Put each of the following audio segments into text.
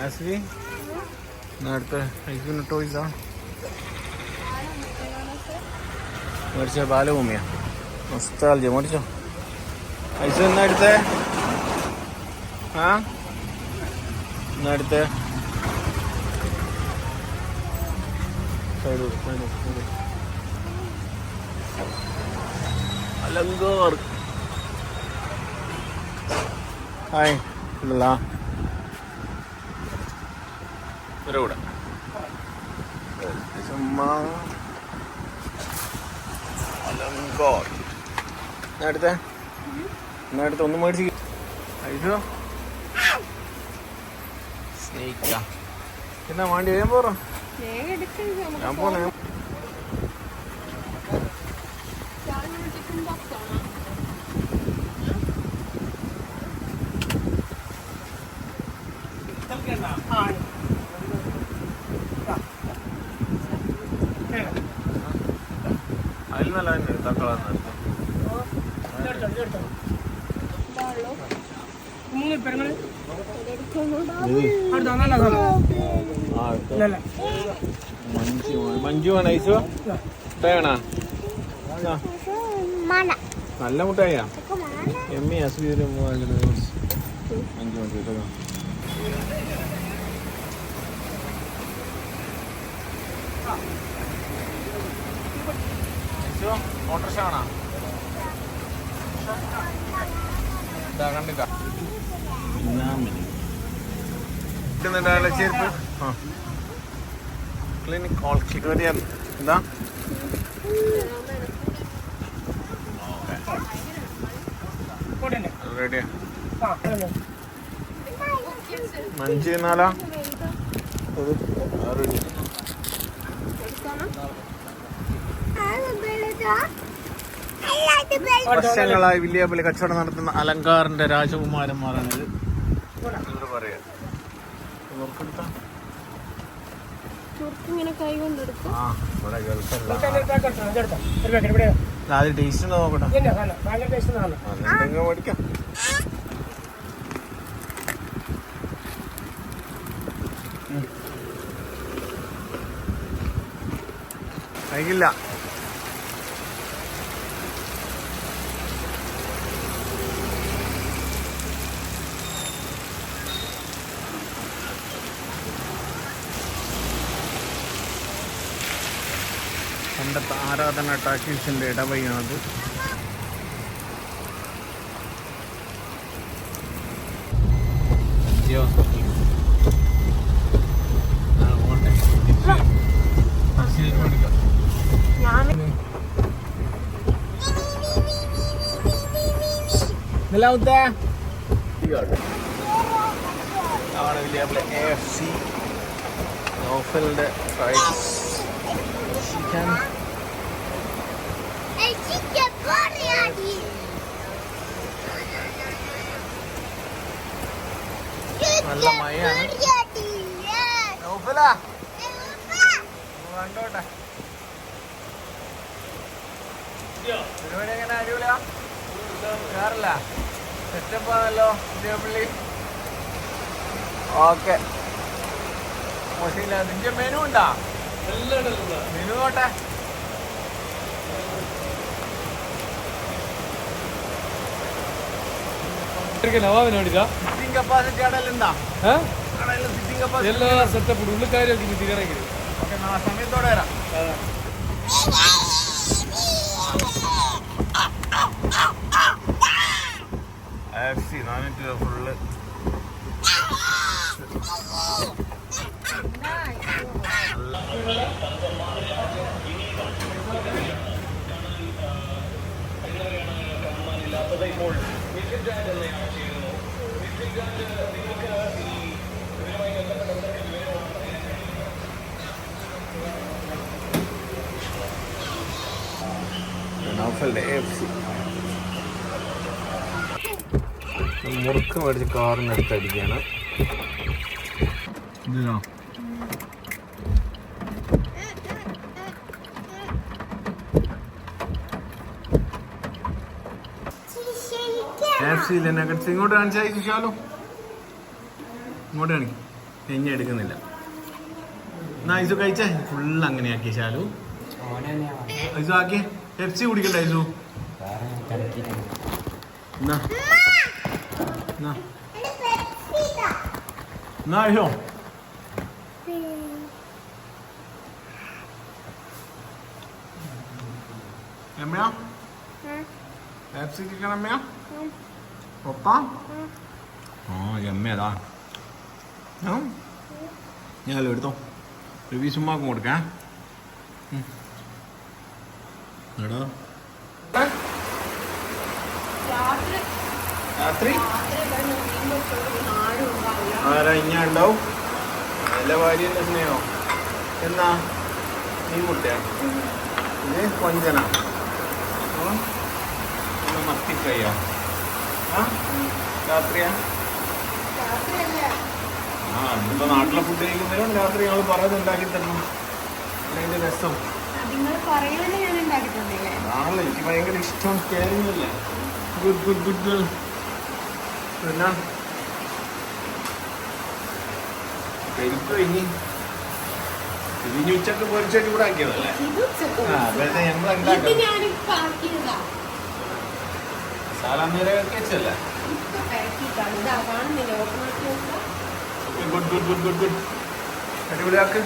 Astley അടുത്ത ഐക്യൂന് ടോയ്സാ മേടിച്ച ബാലഭൂമിയാ nostalgia മേടിച്ചോ ഐസ് എന്നാ എടുത്തേ ആ എന്നാ എടുത്തേ അലങ്കോർ ഹായ് ഇല്ല ഇവിടെ ചുമ്മാ അലങ്കോർ എടുത്തേ എന്നാ എടുത്ത് ഒന്ന് മേടിച്ച് കഴിച്ചോ സ്നേഹിക്കാം എന്നാ വേണ്ടി ഞാൻ പോറോ ഞാൻ പോണേ അതിൽ നല്ല തന്നെ തക്കളാന്ന് മഞ്ജു വേണ ഐസോ മുട്ടായാണോ നല്ല മുട്ടായാ എമ്മി അസുഖ മഞ്ജു മഞ്ജു ഓട്ടോറിക്ഷ വേണോ കണ്ടില്ല ചെരുപ്പ് ആ ക്ലിനിക് എന്താ റെഡിയാ മഞ്ച് നാലാ റെഡി വർഷങ്ങളായി വില്യാപ്പള്ളി കച്ചവടം നടത്തുന്ന അലങ്കാറിന്റെ രാജകുമാരന്മാരാണിത് പറയാ ആദ്യം ടേസ്റ്റ് നോക്കട്ടെ മേടിക്കാം കഴിക്കില്ല പണ്ടത്തെ ആരാധന ടാക്കീസിൻ്റെ ഇടവഴിയാണത്. AFC നോഫലിന്റെ ഫ്രൈഡ്സ് ചിക്കൻ നല്ല മയാണ്. നോഫലാ കണ്ടോട്ടെ പരിപാടി എങ്ങനെ അടിപൊളിയാ? വേറല്ല സെറ്റപ്പാണല്ലോ വിജയപ്പള്ളി. ഓക്കെ മോശമില്ല. നിന്റെ മെനു ഉണ്ടാ? മെനു നോട്ടെ. സിറ്റിംഗ് കപ്പാസിറ്റി കടയിലുണ്ടാ? സിറ്റിംഗ് കപ്പാസിറ്റി എല്ലാ സെറ്റപ്പ് ഉള്ളിക്കാരി ഓക്കെ സമയത്തോടെ വരാം. AFC 400 രൂപ ഫുള്ള്. നൗഫലിന്റെ AFC മുറുക്ക് മേടിച്ച് കാറിന് അടുത്തടിക്കുകയാണ്. ഇതിനോ AFC നഗറ്റ്സ് ഇങ്ങോട്ട് കാണിച്ചാലോ? ഇങ്ങോട്ട് കാണിക്കും. ഇനി എടുക്കുന്നില്ല. എന്നാ ഐസു കഴിച്ചേ, ഫുള്ള് അങ്ങനെയാക്കി ശാലു. ഐസു ആക്കിയേ, പെപ്സി കുടിക്കണ്ട ഐസു. എന്നാ ഐസോ രമ്യ പെപ്സി ചിക്കൻ രമ്യ ഒപ്പ രമ്യതാ ഞാനല്ലോ എടുത്തോ. ഒരു വീസുമ്മാക്കും കൊടുക്കാം. എടാ രാത്രി ആരാ ഇഞ്ഞ ഉണ്ടാവും? നല്ല ഭാര്യന്റെ സ്നേഹോ? എന്നാ നീ മുട്ടയാ ഇത് കൊഞ്ചനാ മത്തി ഫ്രൈയാ? രാത്രിയാ? അതിപ്പോ നാട്ടിലെ ഫുഡ് കഴിക്കുന്നതിനും രാത്രി ഞങ്ങൾ പറയുന്നത് ഉണ്ടാക്കി തരണം. അതിന്റെ രസം ആണല്ലോ. എനിക്ക് ഭയങ്കര ഇഷ്ടം കേറിയല്ലേ. Good good good good. പിന്നെ പെരുപ്പ് ഇനി ഇതിന് ഉച്ചക്ക് പൊരിച്ച ചൂടാക്കിയതല്ലേ? അതെ ഞങ്ങൾ സാലാന്നേരം വെച്ചല്ലേ. Good good good good good. അടിപൊളിയാക്ക്.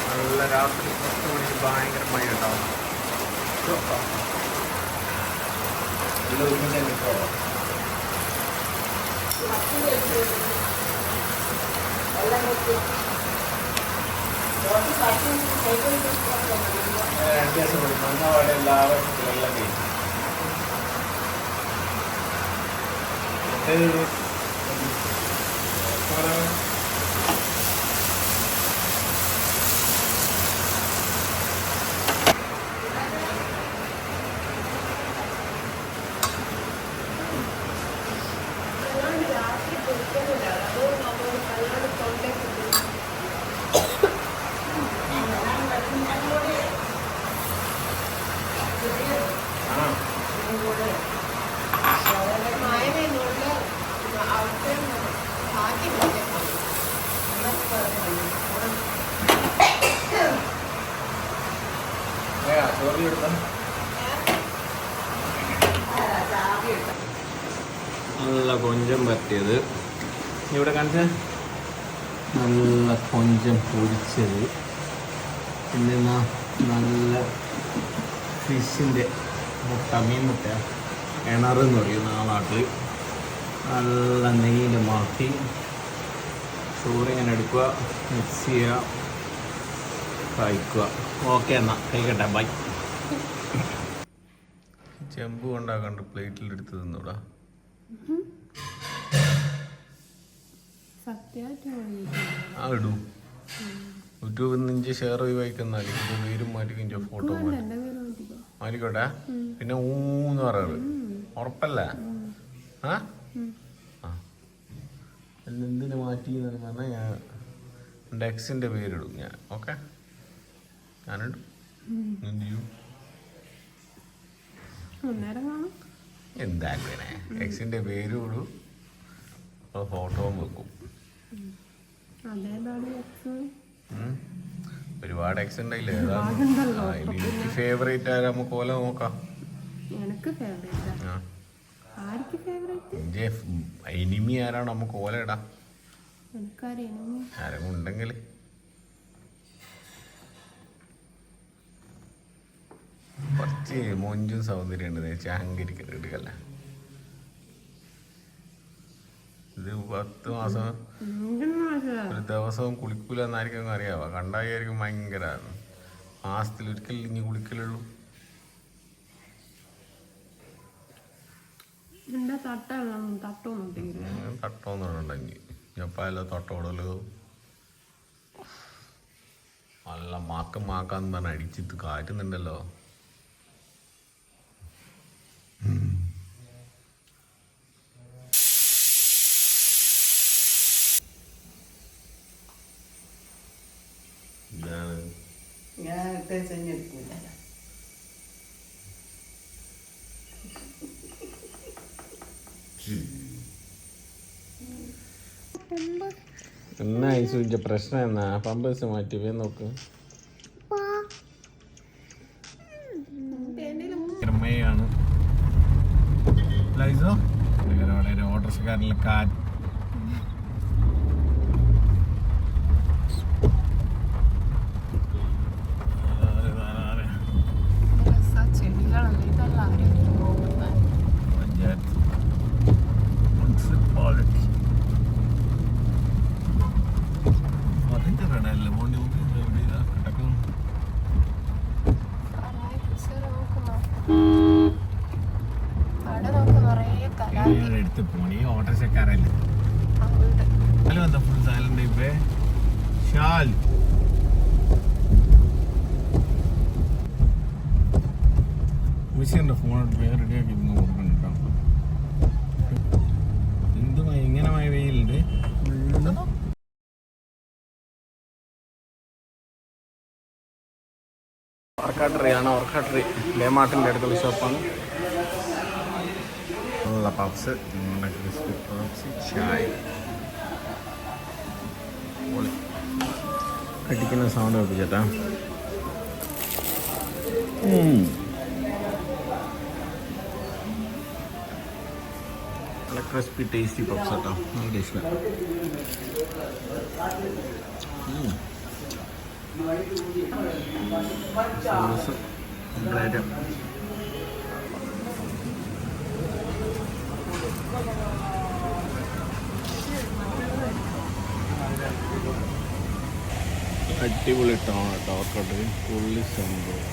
നല്ല രാത്രി 10 മണിക്ക് ഭയങ്കര മഴ ഉണ്ടാവും. രണ്ട് ദിവസം കൂടി മണ്ണവാടെ എല്ലാവരും വെള്ളം കഴിച്ചു. നല്ല കൊഞ്ചം പറ്റിയത് ഇവിടെ കാണിച്ച, നല്ല കൊഞ്ചം പൊരിച്ചത്, പിന്നെ നല്ല ഫിഷിൻ്റെ മുട്ട, മീൻ മുട്ട, കിണറെന്ന് പറയുന്ന ആ നാട്ടിൽ നല്ല നെയ്യിൽ മാറ്റി ചോറിങ്ങനെ എടുക്കുക, മിക്സ് ചെയ്യുക, കഴിക്കുക. ഓക്കെ എന്നാൽ കഴിക്കട്ടെ, ബൈ. ചെമ്പ് കൊണ്ടാക്കണ്ട് പ്ലേറ്റിലെടുത്ത് തിന്നൂടാ. ആ ഇടൂ. യൂട്യൂബിൽ നിന്ന് ഷെയർ ഒഴിവായിക്കുന്നാല് ഇതിന്റെ പേരും മാറ്റിക്കിൻ്റെ ഫോട്ടോ മാറ്റിക്കോട്ടെ. പിന്നെ ഊന്ന് പറയാറ് ഉറപ്പല്ലേ? ആ എന്തിനു മാറ്റി എന്ന് പറഞ്ഞാൽ ഞാൻ എൻ്റെ എക്സിൻ്റെ പേരിടും ഞാൻ. ഓക്കെ, ഞാനിടും. എന്ത് ചെയ്യും? എന്താക്കണേ, എക്സിൻ്റെ പേരും ഇടും, ഫോട്ടോവും വെക്കും. ഒരുപാട് എക്സ് ഉണ്ടായില്ലേ? എനിക്ക് ഫേവറേറ്റ് ആരാ? നമുക്ക് ഓല നോക്കാം. എനിമി ആരാണ്? നമുക്ക് ഓല ഇടാം. ആരെങ്കിലും ഉണ്ടെങ്കിൽ കുറച്ച് മൊഞ്ചും സൗന്ദര്യം ഉണ്ട്. അഹങ്കരിക്കരുത്, എടുക്കല്ലേ. ഇത് 10 മാസം ഒരു ദിവസവും കുളിക്കൂല എന്നായിരിക്കും അറിയാവോ? കണ്ടായിരിക്കും ഭയങ്കര. മാസത്തിലൊരിക്കൽ ഇനി കുളിക്കലുള്ളൂ. തട്ടോന്ന് പറഞ്ഞിട്ടുണ്ടെങ്കിൽ ഞപ്പാലോ തട്ടോടലോ നല്ല മാക്കാന്ന് പറഞ്ഞ അടിച്ചിട്ട് കാറ്റുന്നുണ്ടല്ലോ. എന്നാ ഐസുവിന്റെ പ്രശ്നം എന്നാ? പമ്പേഴ്സ് മാറ്റി വേ നോക്ക്. ാണ് ഓട്ടോറിക്ഷക്കാരനിലെ കാറ്റ്. എടുത്ത് പോണി ഓട്ടോറിക്ഷക്കാരല്ലേ എന്താ ഫുൾ സൈലന്റ് ഇപ്പേ. ഷാൽ മിസ്സിന്റെ ഫോണോട്ട് വേറെ റെഡിയാക്കി കൊടുക്കണ്ട. എന്തുമായി ഇങ്ങനെ മഴ വെയിലുണ്ട്. ഓർക്കാട്ടറിയാണ്. ഓർക്കാട്ടറി ലേമാട്ടിൻ്റെ അടുത്തുള്ള ഷോപ്പാണ്. ഉള്ള പപ്സ്, ക്രിസ്പി പപ്സ്, ചായ. കടിക്കുന്ന സൗണ്ട് വെപ്പിച്ചേട്ടാ. നല്ല ക്രിസ്പി ടേസ്റ്റി പപ്സ് കേട്ടോ. നല്ല ടേസ്റ്റ്. ബ്രെഡ് അടിപൊളി ടൗൺ കേട്ടോ. അവർക്കോട്ട് പുള്ളി സംഭവം.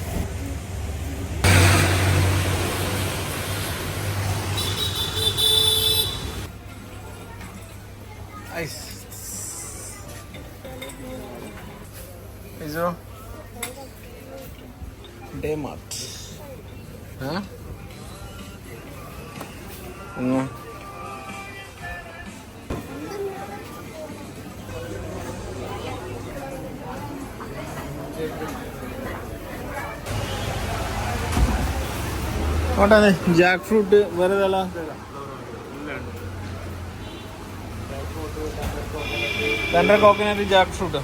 ഡേമാർട്ട് ഓട്ടെ. ജാക്ക് ഫ്രൂട്ട് വെറുതെ തൻ്റെ കോക്കനട്ട് ജാക്ക് ഫ്രൂട്ട്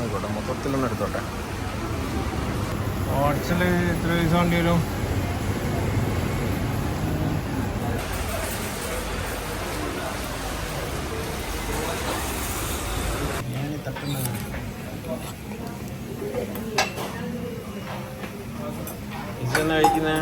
ആയിക്കോട്ടെ. മൊത്തത്തിലൊന്നും എടുത്തോട്ടെ. ഓട്സിൽ എത്ര ദിവസം വേണ്ടി വരും? ഇതെന്നാ കഴിക്കുന്നേ?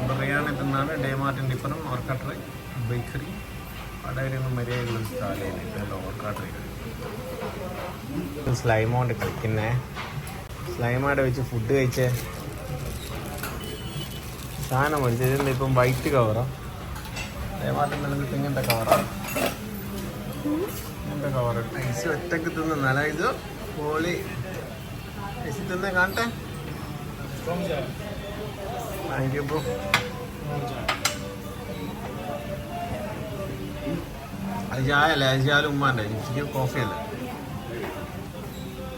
ബിറിയാണി തിന്നാണ്. ഡേമാർട്ടിൻ്റെ ഇപ്പുറം ഓർക്കാട്ടറി ബേക്കറി. അടയിലൊന്നും മര്യാദയുള്ള സ്ഥലമില്ല. ഓർക്കാട്ടറി സ്ലൈമോണ്ട് കളിക്കുന്നേ. സ്ലൈമാടെ വെച്ച് ഫുഡ് കഴിച്ചേ സാധനം മേടിച്ചത്. ഇപ്പം വൈറ്റ് കവറോ ഡേമാർട്ടിൻ്റെ നിലനിൽപ്പ് ഇങ്ങനത്തെ കവറോ? ഇങ്ങനത്തെ കവർ ഐസ് ഒറ്റക്ക് തിന്നല്ല. ഇത് പോളി ഐസ് തിന്നേ കാണട്ടെ. Thank you bro. അത് ചായ അല്ലേ? അത് ചായ ഉമ്മാൻ്റെ. എനിക്ക് കോഫി അല്ലേ?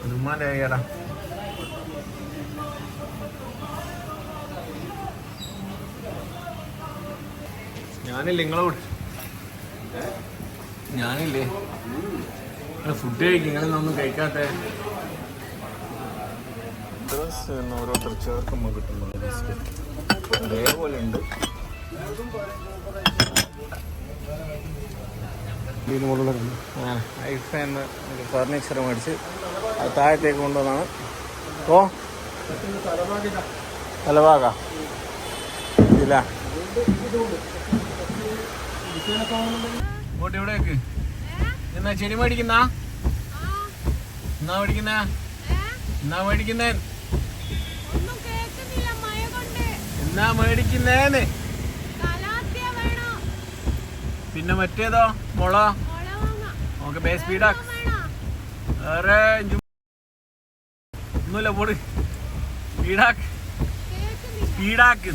അത് ഉമ്മാൻ്റെ ആയിടാ. ഞാനില്ലേ നിങ്ങളോട്? ഞാനില്ലേ ഫുഡ് കഴിക്കും. ഇങ്ങനെയൊന്നും കഴിക്കാത്ത ഡ്രസ് ഓരോരുത്തർ ചേർക്കുമ്പോൾ കിട്ടുന്നുണ്ട്. ബിസ്ക്കറ്റ് അതേപോലെ ഉണ്ട്. ഐഫെന്ന് ഫർണിച്ചർ മേടിച്ച് അത് താഴത്തേക്ക് കൊണ്ടുവന്നാണ്. ഓ തലവാക ഇല്ല ഇങ്ങോട്ട് എവിടേക്ക്? എന്നാ ചെടി മേടിക്കുന്ന? എന്നാ മേടിക്കുന്ന? എന്നാ മേടിക്കുന്നേ? എന്നാ മേടിക്കുന്നേന്ന്? പിന്നെ മറ്റേതോ മുള? ഓക്കെ ബേ സ്പീഡാ. വേറെ ഒന്നുമില്ല പോട് സ്പീഡാക്ക് സ്പീഡാക്ക്.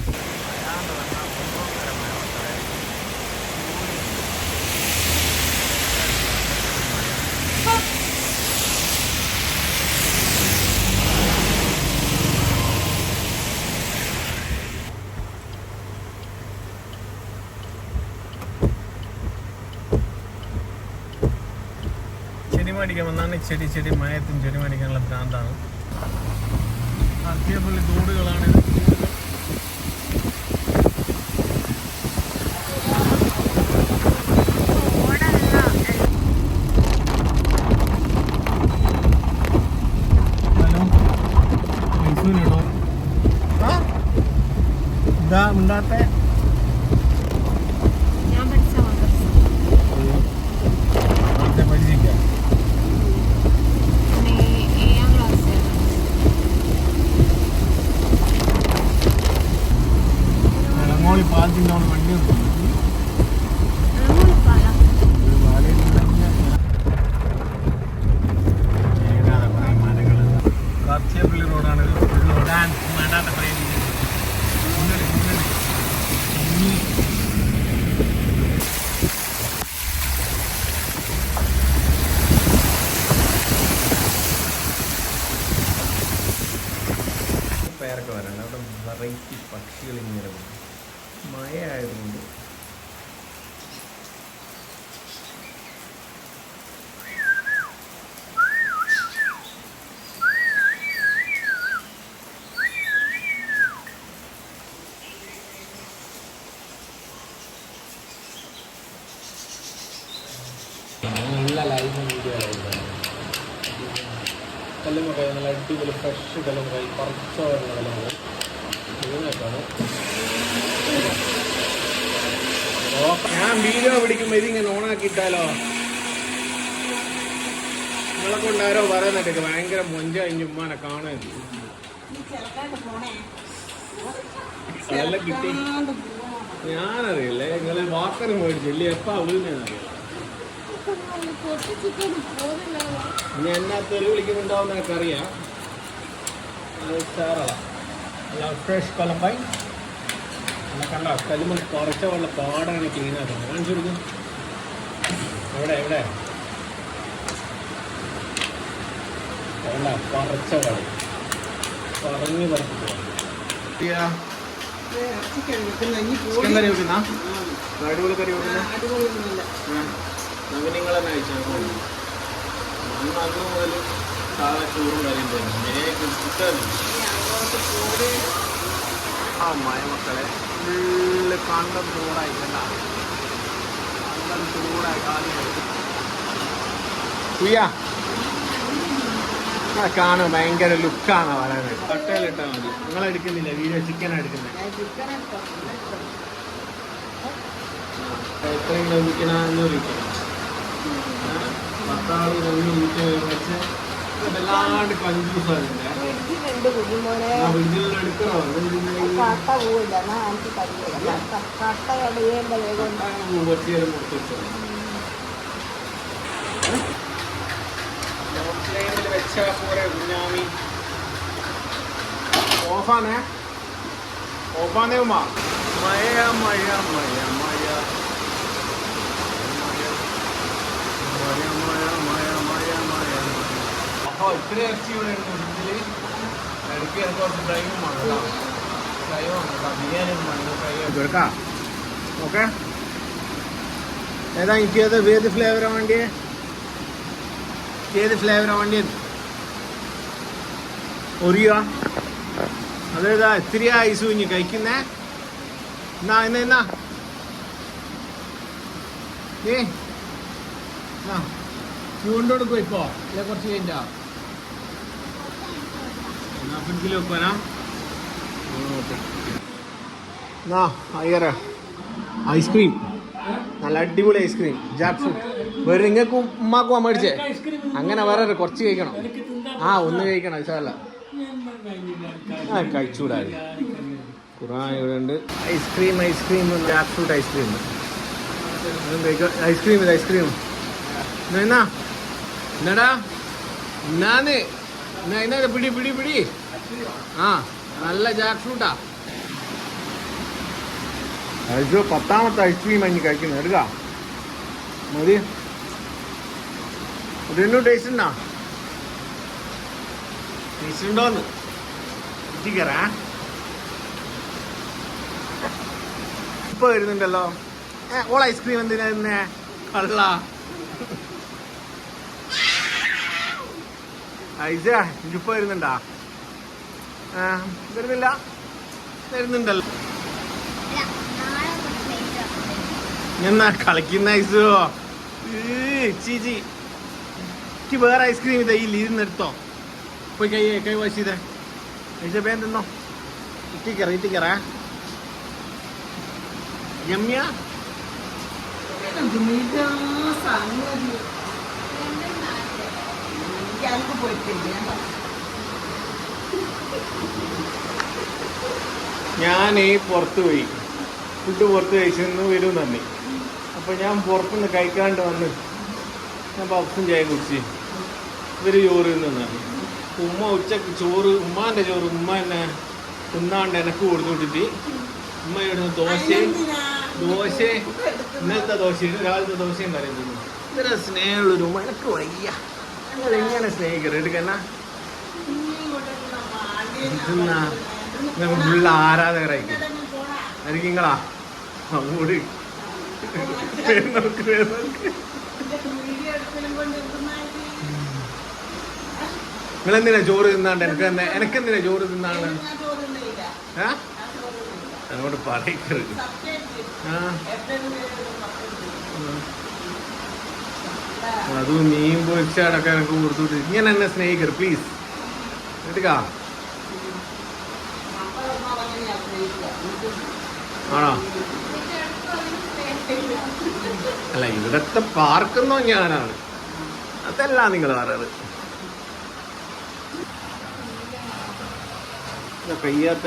ചെടി മേടിക്കാൻ വന്നാണ്. ചെടി മയത്തും ചെടി മേടിക്കാനുള്ള ഭ്രാന്താണ്. അതേപോലെ തോടുകളാണ്. ഹലോ മൈസൂരിനോ ഇതാ ഉണ്ടാത്തെ പഠിച്ചിരിക്കാം. ഇളങ്ങോളി പാലത്തിൻ്റെ അവിടെ വണ്ടി കാർത്തിയപ്പള്ളി റോഡാണ്. നടാത്ത ട്രെയിൻ പേരൊക്കെ വരാണ്ട്. അവിടെ വെറൈറ്റി പക്ഷികൾ ഇങ്ങനെ വരും. മഴ ആയതുകൊണ്ട് നല്ല ലൈവ് വീഡിയോ ആയിരുന്നു. കല്ലുമുക്കായി നല്ല അടിപൊളി ഫ്രഷ് കല്ലുമുക്കായി കുറച്ച് വരുന്ന കല്ലുമുക്കായി ഇതിനൊക്കെയാണ്. ഞാൻ വീഡിയോ പിടിക്കുമ്പോൾ ഇതിങ്ങനെ ഓണാക്കിയിട്ടാലോ? നിങ്ങളെ കൊണ്ടാരോ പറയുന്നൊക്കെ ഭയങ്കര മൊഞ്ച കഴിഞ്ഞ് ഉമ്മാനെ കാണാൻ സ്ഥലം കിട്ടി. ഞാനറിയില്ലേ നിങ്ങളെ വാക്കറ് മേടിച്ചില്ലേ എപ്പാ വിളിക്കുന്നറിയാം. ഇനി എന്നാ തെറി വിളിക്കുന്നുണ്ടാവുന്ന എനിക്ക് അറിയാം. ഫ്രഷ് കൊലമ്പായി എന്നെ കണ്ട കല്ലുമ്പോൾ കുറച്ച വെള്ള പാടാണ് ക്ലീനാക്കുന്നത്. കാണിച്ചു കൊടുക്കും. എവിടെ എവിടെ അല്ല കുറച്ച വെള്ളം പറഞ്ഞ് പറിച്ചിട്ട് ചിക്കൻ കറി വെക്കുന്ന അടിപൊളി കറി വെക്കുന്ന നമുക്ക് നിങ്ങൾ തന്നെ അയച്ചാൽ അന്ന് മുതൽ സാധാ ചോറും കാര്യം തന്നെ. ആ മഴ മക്കളെ ഫുള്ള് കണ്ടം ചൂടായിട്ടല്ല കണ്ടം ചൂടായി കാലിയാ കാണും. ഭയങ്കര ലുക്കാണ് പറയുന്നത്. കട്ടയിലിട്ടാൽ മതി. നിങ്ങളെടുക്കുന്നില്ല വീഡിയോ? ചിക്കനാണ് എടുക്കുന്നത്. എത്രയും ലഭിക്കണ 500 രൂപ പത്താളി 2 വീട്ടിൽ വെച്ച് വല്ലാണ്ട് കൺഫ്യൂസാണ്. ഫ്രിഡ്ജിൽ എടുക്കണോ? വെച്ചാ പോരെ കുഞ്ഞാമി. ഓഫാണേ ഓഫാണേ ഉമ്മ. മഴ മഴ മഴ മഴ അപ്പോൾ ഇത്ര ഇറച്ചി ഇവിടെ ഉണ്ട് ഫ്രിഡ്ജിൽ. ഇടയ്ക്ക് എനിക്ക് കുറച്ച് ഡ്രൈവും വേണം. ഡ്രൈവ് വേണം. ബിരിയാണി വേണം. ഫ്രൈ എടുക്കാം. ഓക്കെ ഏതാ എനിക്ക് ഏത് ഫ്ലേവറാണ് വേണ്ടിയേ? ഏത് ഫ്ലേവറാണ് വേണ്ടിയത്? ഒറിയോ? അതേതാ ഇത്തിരി ഐസ് കുഞ്ഞ് കഴിക്കുന്നേ? എന്നാ എന്നാ ഏ കൊണ്ടുകൊടുക്കും ഇപ്പോ ഇല്ല കുറച്ച് കഴിഞ്ഞാ ഫ്രിഡ്ജിൽ വെക്കാനാ? എന്നാ അയ്യറ ഐസ്ക്രീം നല്ല അടിപൊളി ഐസ്ക്രീം ജാക്ക് ഫ്രൂട്ട്. വേറെ നിങ്ങൾക്കും ഉമ്മാക്കും മേടിച്ചേ അങ്ങനെ വേറെ കുറച്ച് കഴിക്കണം. ഒന്ന് കഴിക്കണം ഇഷ്ടമല്ല. കഴിച്ചുകൂടാതെ കുറേ ഇവിടെ ഉണ്ട്. Ice cream Jack fruit ice cream ice cream എന്നാ എന്നാടാ എന്നാന്ന് എന്നാ പിടി പിടി പിടി. ആ നല്ല ജാക്ക് ഫ്രൂട്ടാ. ഐസോ 10ാമത്തെ ഐസ്ക്രീം അഞ്ഞ് കഴിക്കുന്നത്. എടുക്കാം മതി. ഇതിനും ടേസ്റ്റ് ഉണ്ടോ? ടേസ്റ്റ് ഉണ്ടോന്ന് എത്തിക്കറാ. ഇപ്പൊ വരുന്നുണ്ടല്ലോ ഓൾ ഐസ്ക്രീം. എന്തിനാ തന്നെ കള്ള ഐസ ഇപ്പൊ വരുന്നുണ്ടാ? വരുന്നില്ല. വരുന്നുണ്ടല്ലോ. എന്നാ കളിക്കുന്ന ഐസോ. ചീച്ചി എനിക്ക് വേറെ ഐസ്ക്രീം ഇതാ ഈ ഇരുന്നെടുത്തോ. പോയി കൈ വാഷ് ചെയ്തേ. ഐസ പേൻ തിന്നോ. ഇറ്റിക്കറ യമ്യ. ഞാൻ പുറത്ത് പോയി ഫുഡ് പുറത്ത് കഴിച്ചെന്ന് വരും തന്നെ. അപ്പോൾ ഞാൻ പുറത്തുനിന്ന് കഴിക്കാണ്ട് വന്ന് ഞാൻ പപ്സും ചായ കുടിച്ച് ഇവർ ചോറ് തിന്നാണ്. ഉമ്മ ഉച്ചക്ക് ചോറ് ഉമ്മാൻ്റെ ചോറ് ഉമ്മ എന്നെ തിന്നാണ്ട് എനക്ക് കൊടുത്തു വിട്ടിട്ട് ഉമ്മ ഇവിടുന്ന് ദോശ ഇന്നലത്തെ ദോശയും രാവിലത്തെ ദോശയും കറിയും തിന്നു. ഇത്ര സ്നേഹമുള്ളൊരു ഉമ്മ എനക്ക് വയ്യ. നിങ്ങൾ എങ്ങനെ സ്നേഹിക്കരുത് എടുക്കന്നാ. തിന്നാ ഫുള്ള് ആരാധകരായിരിക്കും ആയിരിക്കും നിങ്ങളാ. അങ്ങോട്ട് നിങ്ങളെന്തിനാ ചോറ് തിന്നാണ്ട് എനക്കെന്തിനാ ചോറ് തിന്നാണ്? അങ്ങോട്ട് പറയരുത്. അതും മീൻ പൊരിച്ചാടൊക്കെ എനിക്ക് കൊടുത്തിട്ട് ഇങ്ങനെ എന്നെ സ്നേഹിക്കരുത് പ്ലീസ്. എടുക്കാ ആണോ? അല്ല ഇവിടത്തെ പാർക്കുന്നോ ഞാനാണ്. അതല്ല നിങ്ങൾ പറയാറ്. കയ്യാത്ത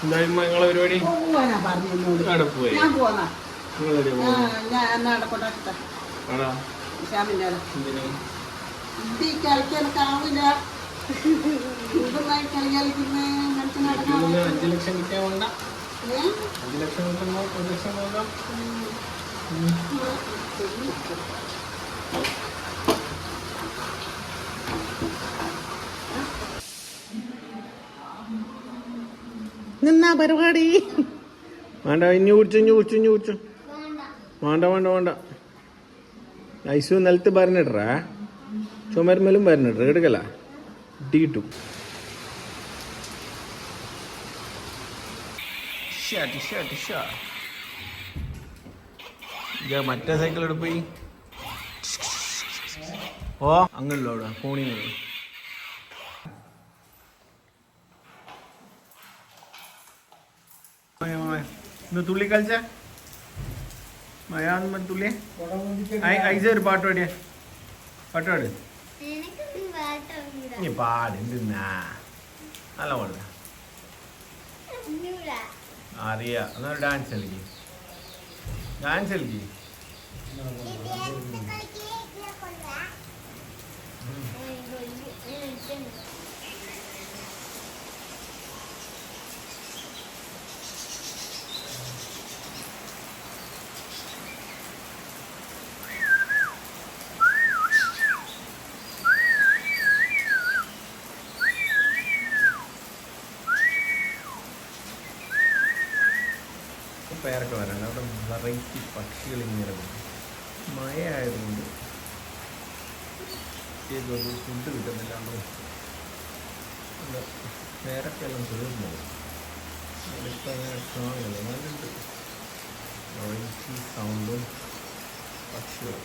എന്തായാലും നിങ്ങളെ പരിപാടി അവിടെ പോയി. ആടാ 5 ലക്ഷം കിട്ടിയാ വേണ്ട. 5 ലക്ഷം കിട്ടുമ്പോ 1 ലക്ഷം നോക്കാം. നിന്നാ പരിപാടി വേണ്ട. ഇഞ്ഞു കുടിച്ചു. വേണ്ട. ഐസു നിലത്ത് പറഞ്ഞിട്രാ. ചുമരുമലും പറഞ്ഞിട്ര എടുക്കല ഇട്ടി കിട്ടും. മറ്റേ സൈക്കിൾ എടുപ്പോയി. ഓ അങ്ങനല്ലോ അവിടെ ഫോണി തുള്ളി കളിച്ച മയാന്ന് തുള്ളി. ഐസ ഒരു പാട്ട് പാടിയ പാട്ട് പാട്. നീ പാട്. എന്തിന്നാ നല്ല പാടുക അറിയാ. എന്നൊരു ഡാൻസ് കളിക്ക്. പേരൊക്കെ വരാണ്ട് അവിടെ വെറൈറ്റി പക്ഷികൾ ഇങ്ങനെ മഴ ആയതുകൊണ്ട് ഫുഡ് കിട്ടുന്നില്ലാണ്ടോ. പേരൊക്കെ എല്ലാം തീർന്നു. അതിലിപ്പോൾ അങ്ങനെ കാണുന്നില്ല. നല്ലുണ്ട് വെറൈറ്റി സൗണ്ടും പക്ഷികളും.